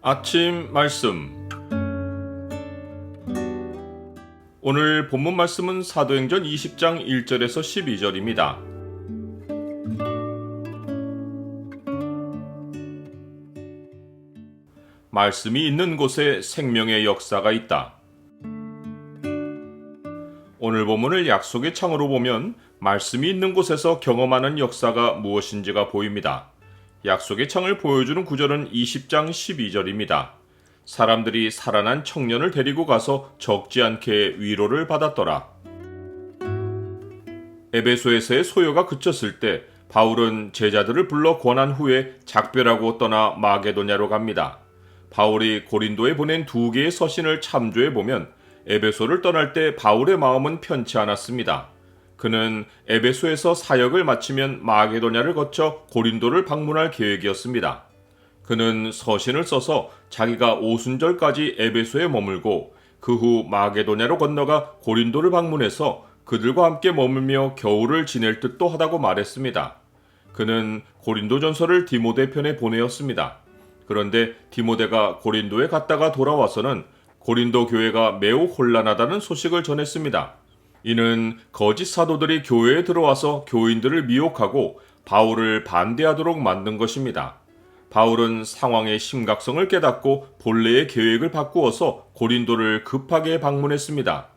아침 말씀. 오늘 본문 말씀은 사도행전 20장 1절에서 12절입니다. 말씀이 있는 곳에 생명의 역사가 있다. 오늘 본문을 약속의 창으로 보면 말씀이 있는 곳에서 경험하는 역사가 무엇인지가 보입니다. 약속의 창을 보여주는 구절은 20장 12절입니다. 사람들이 살아난 청년을 데리고 가서 적지 않게 위로를 받았더라. 에베소에서의 소요가 그쳤을 때 바울은 제자들을 불러 권한 후에 작별하고 떠나 마게도냐로 갑니다. 바울이 고린도에 보낸 2개의 서신을 참조해 보면 에베소를 떠날 때 바울의 마음은 편치 않았습니다. 그는 에베소에서 사역을 마치면 마게도냐를 거쳐 고린도를 방문할 계획이었습니다. 그는 서신을 써서 자기가 오순절까지 에베소에 머물고 그 후 마게도냐로 건너가 고린도를 방문해서 그들과 함께 머물며 겨울을 지낼 듯도 하다고 말했습니다. 그는 고린도전서를 디모데 편에 보내었습니다. 그런데 디모데가 고린도에 갔다가 돌아와서는 고린도 교회가 매우 혼란하다는 소식을 전했습니다. 이는 거짓 사도들이 교회에 들어와서 교인들을 미혹하고 바울을 반대하도록 만든 것입니다. 바울은 상황의 심각성을 깨닫고 본래의 계획을 바꾸어서 고린도를 급하게 방문했습니다.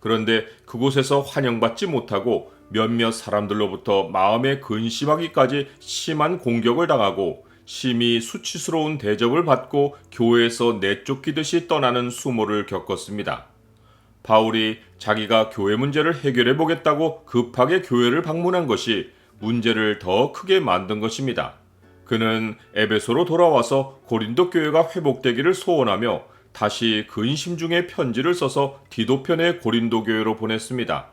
그런데 그곳에서 환영받지 못하고 몇몇 사람들로부터 마음에 근심하기까지 심한 공격을 당하고 심히 수치스러운 대접을 받고 교회에서 내쫓기듯이 떠나는 수모를 겪었습니다. 바울이 자기가 교회 문제를 해결해 보겠다고 급하게 교회를 방문한 것이 문제를 더 크게 만든 것입니다. 그는 에베소로 돌아와서 고린도 교회가 회복되기를 소원하며 다시 근심 중에 편지를 써서 디도편의 고린도 교회로 보냈습니다.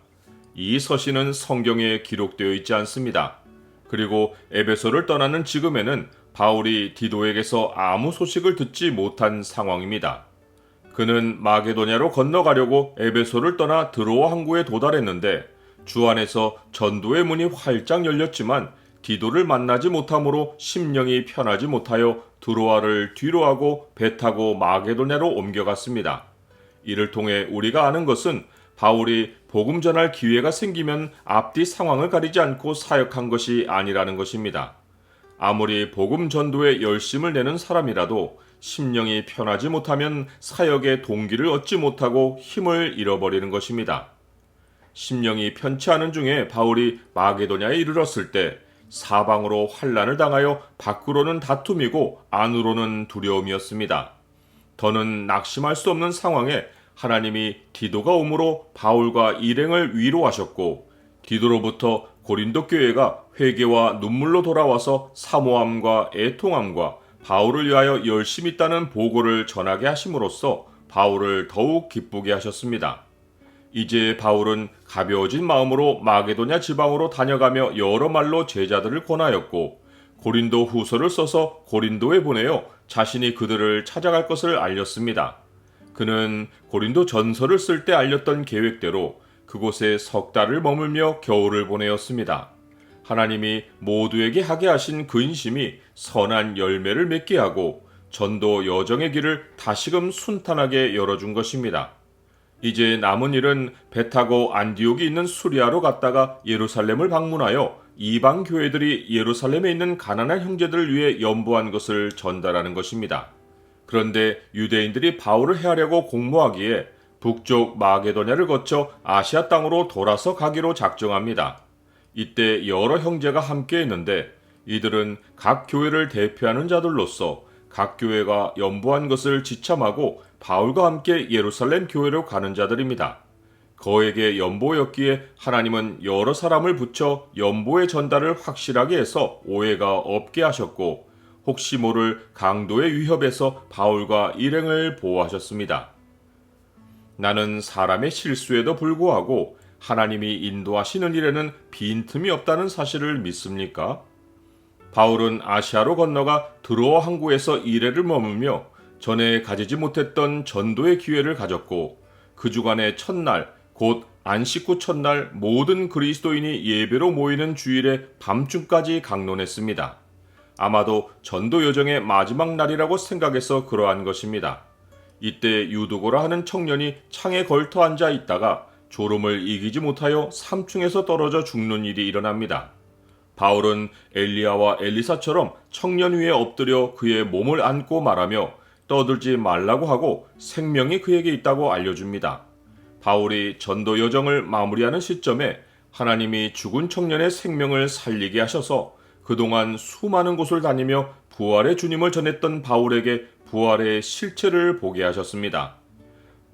이 서신은 성경에 기록되어 있지 않습니다. 그리고 에베소를 떠나는 지금에는 바울이 디도에게서 아무 소식을 듣지 못한 상황입니다. 그는 마게도냐로 건너가려고 에베소를 떠나 드로아 항구에 도달했는데 주 안에서 전도의 문이 활짝 열렸지만 디도를 만나지 못함으로 심령이 편하지 못하여 드로아를 뒤로하고 배 타고 마게도냐로 옮겨갔습니다. 이를 통해 우리가 아는 것은 바울이 복음 전할 기회가 생기면 앞뒤 상황을 가리지 않고 사역한 것이 아니라는 것입니다. 아무리 복음 전도에 열심을 내는 사람이라도 심령이 편하지 못하면 사역의 동기를 얻지 못하고 힘을 잃어버리는 것입니다. 심령이 편치 않은 중에 바울이 마게도냐에 이르렀을 때 사방으로 환난을 당하여 밖으로는 다툼이고 안으로는 두려움이었습니다. 더는 낙심할 수 없는 상황에 하나님이 디도가 오므로 바울과 일행을 위로하셨고 디도로부터 고린도 교회가 회개와 눈물로 돌아와서 사모함과 애통함과 바울을 위하여 열심히 따는 보고를 전하게 하심으로써 바울을 더욱 기쁘게 하셨습니다. 이제 바울은 가벼워진 마음으로 마게도냐 지방으로 다녀가며 여러 말로 제자들을 권하였고 고린도 후서를 써서 고린도에 보내어 자신이 그들을 찾아갈 것을 알렸습니다. 그는 고린도 전서를 쓸 때 알렸던 계획대로 그곳에 석 달을 머물며 겨울을 보내었습니다. 하나님이 모두에게 하게 하신 근심이 선한 열매를 맺게 하고 전도 여정의 길을 다시금 순탄하게 열어준 것입니다. 이제 남은 일은 배 타고 안디옥이 있는 수리아로 갔다가 예루살렘을 방문하여 이방 교회들이 예루살렘에 있는 가난한 형제들을 위해 연보한 것을 전달하는 것입니다. 그런데 유대인들이 바울을 해하려고 공모하기에 북쪽 마게도냐를 거쳐 아시아 땅으로 돌아서 가기로 작정합니다. 이때 여러 형제가 함께 했는데 이들은 각 교회를 대표하는 자들로서 각 교회가 연보한 것을 지참하고 바울과 함께 예루살렘 교회로 가는 자들입니다. 거에게 연보였기에 하나님은 여러 사람을 붙여 연보의 전달을 확실하게 해서 오해가 없게 하셨고 혹시 모를 강도의 위협에서 바울과 일행을 보호하셨습니다. 나는 사람의 실수에도 불구하고 하나님이 인도하시는 일에는 빈틈이 없다는 사실을 믿습니까? 바울은 아시아로 건너가 드로아 항구에서 이래를 머물며 전에 가지지 못했던 전도의 기회를 가졌고 그 주간의 첫날 곧 안식 후 첫날 모든 그리스도인이 예배로 모이는 주일에 밤중까지 강론했습니다. 아마도 전도 여정의 마지막 날이라고 생각해서 그러한 것입니다. 이때 유두고라 하는 청년이 창에 걸터 앉아 있다가 졸음을 이기지 못하여 3층에서 떨어져 죽는 일이 일어납니다. 바울은 엘리야와 엘리사처럼 청년 위에 엎드려 그의 몸을 안고 말하며 떠들지 말라고 하고 생명이 그에게 있다고 알려줍니다. 바울이 전도 여정을 마무리하는 시점에 하나님이 죽은 청년의 생명을 살리게 하셔서 그동안 수많은 곳을 다니며 부활의 주님을 전했던 바울에게 부활의 실체를 보게 하셨습니다.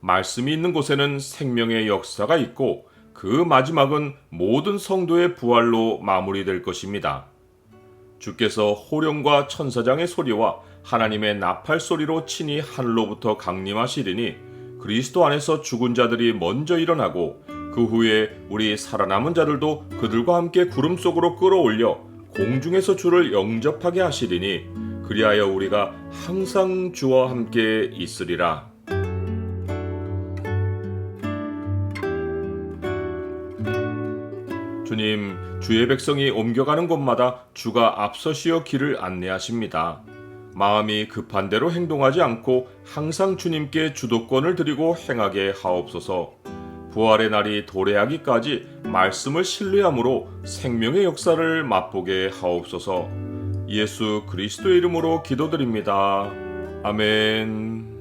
말씀이 있는 곳에는 생명의 역사가 있고 그 마지막은 모든 성도의 부활로 마무리될 것입니다. 주께서 호령과 천사장의 소리와 하나님의 나팔 소리로 친히 하늘로부터 강림하시리니 그리스도 안에서 죽은 자들이 먼저 일어나고 그 후에 우리 살아남은 자들도 그들과 함께 구름 속으로 끌어올려 공중에서 주를 영접하게 하시리니 그리하여 우리가 항상 주와 함께 있으리라. 주님, 주의 백성이 옮겨가는 곳마다 주가 앞서시어 길을 안내하십니다. 마음이 급한 대로 행동하지 않고 항상 주님께 주도권을 드리고 행하게 하옵소서. 부활의 날이 도래하기까지 말씀을 신뢰함으로 생명의 역사를 맛보게 하옵소서. 예수 그리스도의 이름으로 기도드립니다. 아멘.